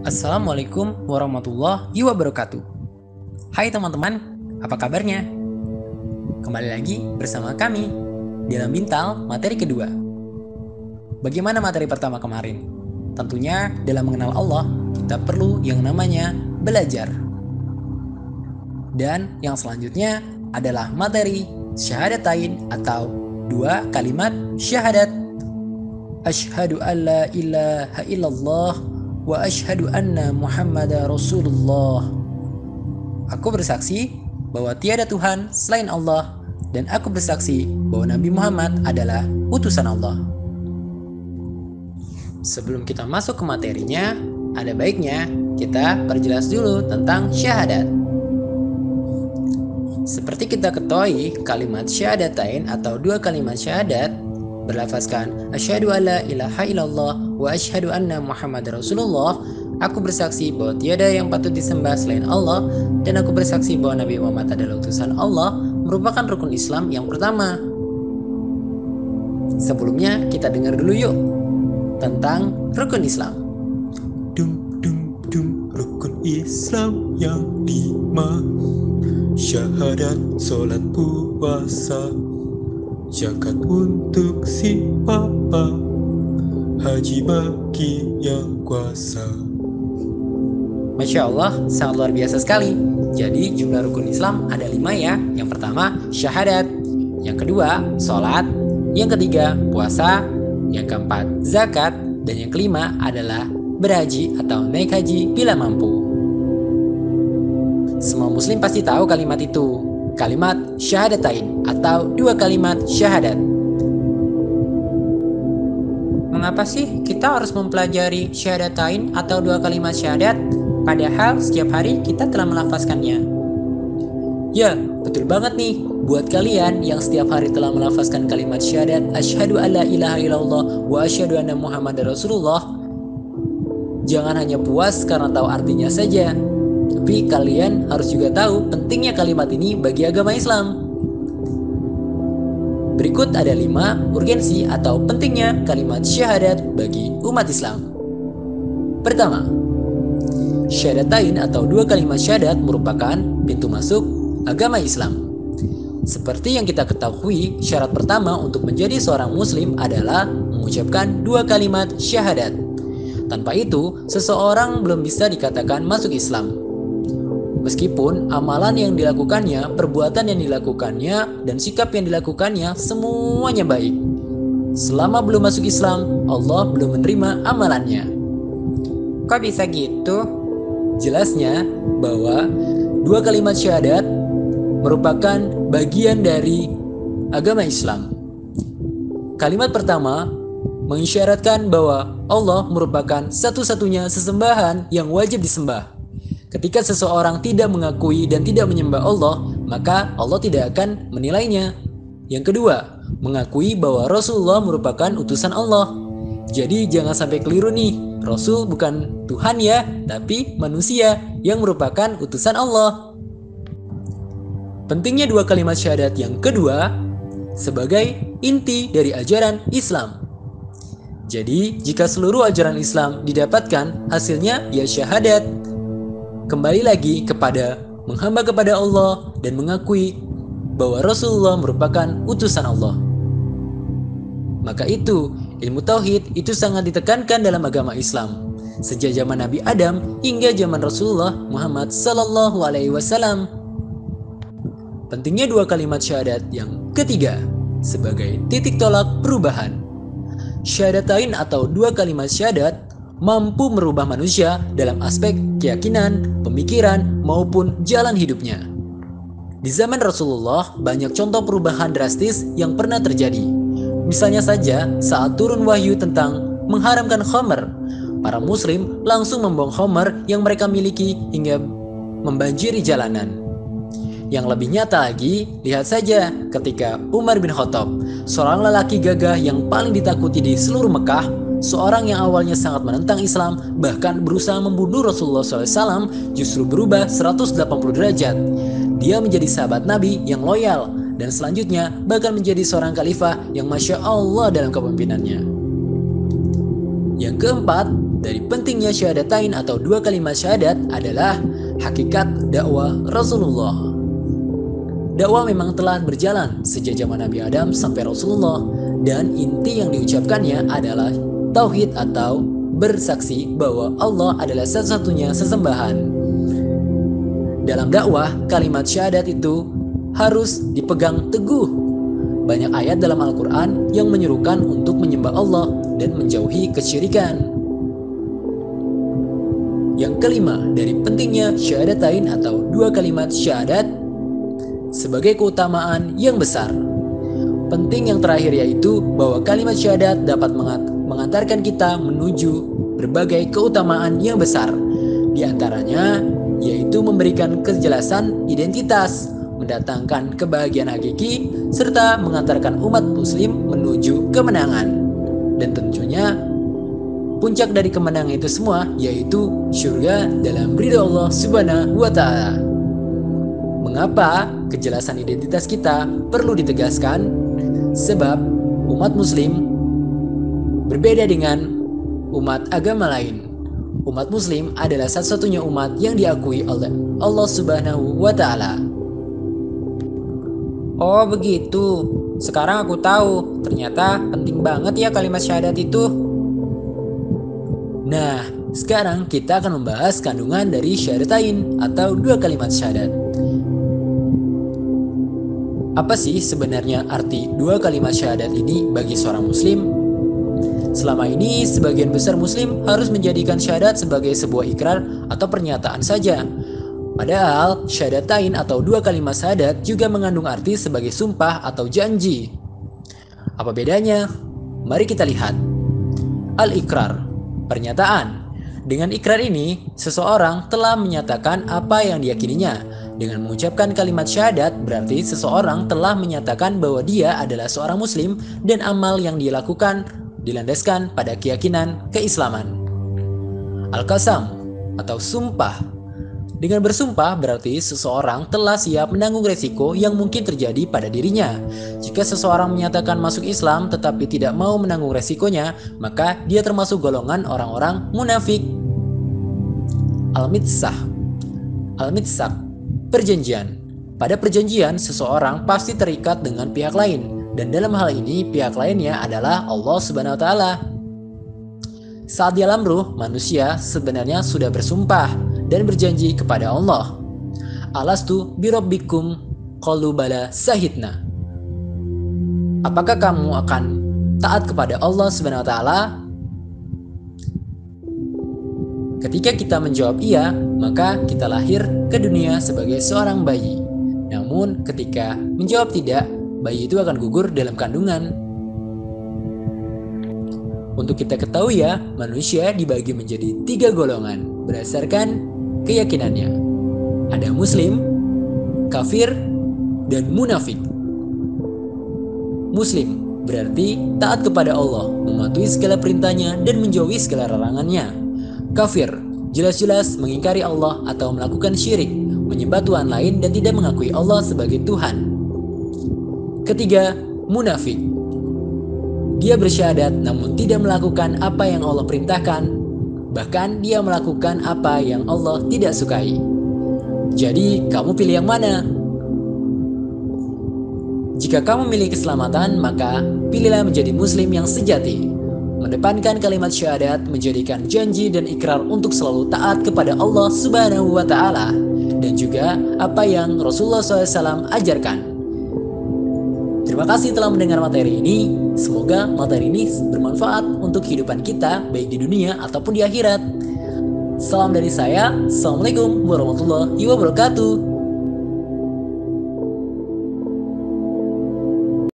Assalamualaikum warahmatullahi wabarakatuh. Hai teman-teman, apa kabarnya? Kembali lagi bersama kami dalam Bintal materi kedua. Bagaimana materi pertama kemarin? Tentunya dalam mengenal Allah, kita perlu yang namanya belajar. Dan yang selanjutnya adalah materi syahadatain atau dua kalimat syahadat. Asyhadu an la ilaha illallah wa asyhadu anna Muhammadar Rasulullah. Aku bersaksi bahwa tiada Tuhan selain Allah dan aku bersaksi bahwa Nabi Muhammad adalah utusan Allah. Sebelum kita masuk ke materinya, ada baiknya kita perjelas dulu tentang syahadat. Seperti kita ketahui, kalimat syahadatain atau dua kalimat syahadat berlafazkan asyhadu alla ilaha illallah wa asyhadu anna Muhammadar Rasulullah. Aku bersaksi bahwa tiada yang patut disembah selain Allah dan aku bersaksi bahwa Nabi Muhammad adalah utusan Allah, merupakan rukun Islam yang pertama. Sebelumnya kita dengar dulu yuk tentang rukun Islam. Rukun Islam yang 5: syahadat, sholat, puasa, zakat untuk si papa, haji bagi yang kuasa. Masya Allah, sangat luar biasa sekali. Jadi jumlah rukun Islam ada 5 ya. Yang pertama syahadat, yang kedua sholat, yang ketiga puasa, yang keempat zakat, dan yang kelima adalah berhaji atau naik haji bila mampu. Semua muslim pasti tahu kalimat itu, kalimat syahadatain atau dua kalimat syahadat. Mengapa sih kita harus mempelajari syahadatain atau dua kalimat syahadat, padahal setiap hari kita telah melafazkannya? Ya, betul banget nih. Buat kalian yang setiap hari telah melafazkan kalimat syahadat asyhadu alla ilaha illallah wa asyhadu anna Muhammadar Rasulullah, jangan hanya puas karena tahu artinya saja, tapi kalian harus juga tahu pentingnya kalimat ini bagi agama Islam. Berikut ada 5 urgensi atau pentingnya kalimat syahadat bagi umat Islam. Pertama, syahadatain atau dua kalimat syahadat merupakan pintu masuk agama Islam. Seperti yang kita ketahui, syarat pertama untuk menjadi seorang muslim adalah mengucapkan dua kalimat syahadat. Tanpa itu, seseorang belum bisa dikatakan masuk Islam. Meskipun amalan yang dilakukannya, perbuatan yang dilakukannya, dan sikap yang dilakukannya semuanya baik, selama belum masuk Islam, Allah belum menerima amalannya. Kok bisa gitu? Jelasnya bahwa dua kalimat syahadat merupakan bagian dari agama Islam. Kalimat pertama mengisyaratkan bahwa Allah merupakan satu-satunya sesembahan yang wajib disembah. Ketika seseorang tidak mengakui dan tidak menyembah Allah, maka Allah tidak akan menilainya. Yang kedua, mengakui bahwa Rasulullah merupakan utusan Allah. Jadi jangan sampai keliru nih, Rasul bukan Tuhan ya, tapi manusia yang merupakan utusan Allah. Pentingnya dua kalimat syahadat yang kedua sebagai inti dari ajaran Islam. Jadi, jika seluruh ajaran Islam didapatkan, hasilnya ya syahadat. Kembali lagi kepada menghamba kepada Allah dan mengakui bahwa Rasulullah merupakan utusan Allah. Maka itu, ilmu tauhid itu sangat ditekankan dalam agama Islam. Sejak zaman Nabi Adam hingga zaman Rasulullah Muhammad sallallahu alaihi wasallam. Pentingnya dua kalimat syahadat yang ketiga sebagai titik tolak perubahan. Syahadatain atau dua kalimat syahadat mampu merubah manusia dalam aspek keyakinan, pemikiran, maupun jalan hidupnya. Di zaman Rasulullah, banyak contoh perubahan drastis yang pernah terjadi. Misalnya saja, saat turun wahyu tentang mengharamkan khamr, para muslim langsung membuang khamr yang mereka miliki hingga membanjiri jalanan. Yang lebih nyata lagi, lihat saja ketika Umar bin Khattab, seorang lelaki gagah yang paling ditakuti di seluruh Mekah, seorang yang awalnya sangat menentang Islam, bahkan berusaha membunuh Rasulullah SAW, justru berubah 180 derajat. Dia menjadi sahabat Nabi yang loyal, dan selanjutnya bahkan menjadi seorang khalifah yang Masya Allah dalam kepemimpinannya. Yang Yang keempat, dari pentingnya syahadatain atau dua kalimat syahadat adalah hakikat dakwah Rasulullah. Dakwah memang telah berjalan sejak zaman Nabi Adam sampai Rasulullah, dan inti yang diucapkannya adalah tauhid atau bersaksi bahwa Allah adalah satu-satunya sesembahan. Dalam dakwah, kalimat syahadat itu harus dipegang teguh. Banyak ayat dalam Al-Quran yang menyuruhkan untuk menyembah Allah dan menjauhi kesyirikan. Yang kelima, dari pentingnya syahadatain atau dua kalimat syahadat sebagai keutamaan yang besar. Penting yang terakhir yaitu bahwa kalimat syahadat dapat mengantarkan kita menuju berbagai keutamaan yang besar. Di antaranya yaitu memberikan kejelasan identitas, mendatangkan kebahagiaan hakiki, serta mengantarkan umat muslim menuju kemenangan. Dan tentunya puncak dari kemenangan itu semua yaitu surga dalam ridha Allah Subhanahu wa Ta'ala. Mengapa kejelasan identitas kita perlu ditegaskan? Sebab umat muslim berbeda dengan umat agama lain. Umat muslim adalah satu-satunya umat yang diakui oleh Allah Subhanahu wa Ta'ala. Oh begitu, sekarang aku tahu, ternyata penting banget ya kalimat syahadat itu. Nah, sekarang kita akan membahas kandungan dari syahadatain atau dua kalimat syahadat. Apa sih sebenarnya arti dua kalimat syahadat ini bagi seorang muslim? Selama ini, sebagian besar muslim harus menjadikan syahadat sebagai sebuah ikrar atau pernyataan saja. Padahal, syahadatain atau dua kalimat syahadat juga mengandung arti sebagai sumpah atau janji. Apa bedanya? Mari kita lihat. Al-ikrar, pernyataan. Dengan ikrar ini, seseorang telah menyatakan apa yang diyakininya. Dengan mengucapkan kalimat syahadat, berarti seseorang telah menyatakan bahwa dia adalah seorang muslim dan amal yang dia lakukan dilandaskan pada keyakinan keislaman. Al-qasam atau sumpah. Dengan bersumpah berarti seseorang telah siap menanggung resiko yang mungkin terjadi pada dirinya. Jika seseorang menyatakan masuk Islam tetapi tidak mau menanggung resikonya, maka dia termasuk golongan orang-orang munafik. Al-mitsah. Al-mitsak, perjanjian. Pada perjanjian, seseorang pasti terikat dengan pihak lain. Dan dalam hal ini, pihak lainnya adalah Allah Subhanahu wa Ta'ala. Saat di alam ruh, manusia sebenarnya sudah bersumpah dan berjanji kepada Allah. Alastu birabbikum qalu bala sahidna. Apakah kamu akan taat kepada Allah Subhanahu wa Ta'ala? Ketika kita menjawab iya, maka kita lahir ke dunia sebagai seorang bayi. Namun ketika menjawab tidak, bayi itu akan gugur dalam kandungan. Untuk kita ketahui ya, manusia dibagi menjadi 3 golongan berdasarkan keyakinannya. Ada muslim, kafir, dan munafik. Muslim berarti taat kepada Allah, mematuhi segala perintahnya dan menjauhi segala larangannya. Kafir jelas-jelas mengingkari Allah atau melakukan syirik, menyembah Tuhan lain dan tidak mengakui Allah sebagai Tuhan. Ketiga, munafik. Dia bersyahadat namun tidak melakukan apa yang Allah perintahkan. Bahkan dia melakukan apa yang Allah tidak sukai. Jadi, kamu pilih yang mana? Jika kamu memilih keselamatan, maka pilihlah menjadi muslim yang sejati. Mendepankan kalimat syahadat, menjadikan janji dan ikrar untuk selalu taat kepada Allah Subhanahu wa Ta'ala. Dan juga apa yang Rasulullah SAW ajarkan. Terima kasih telah mendengar materi ini. Semoga materi ini bermanfaat untuk kehidupan kita, baik di dunia ataupun di akhirat. Salam dari saya. Assalamualaikum warahmatullahi wabarakatuh.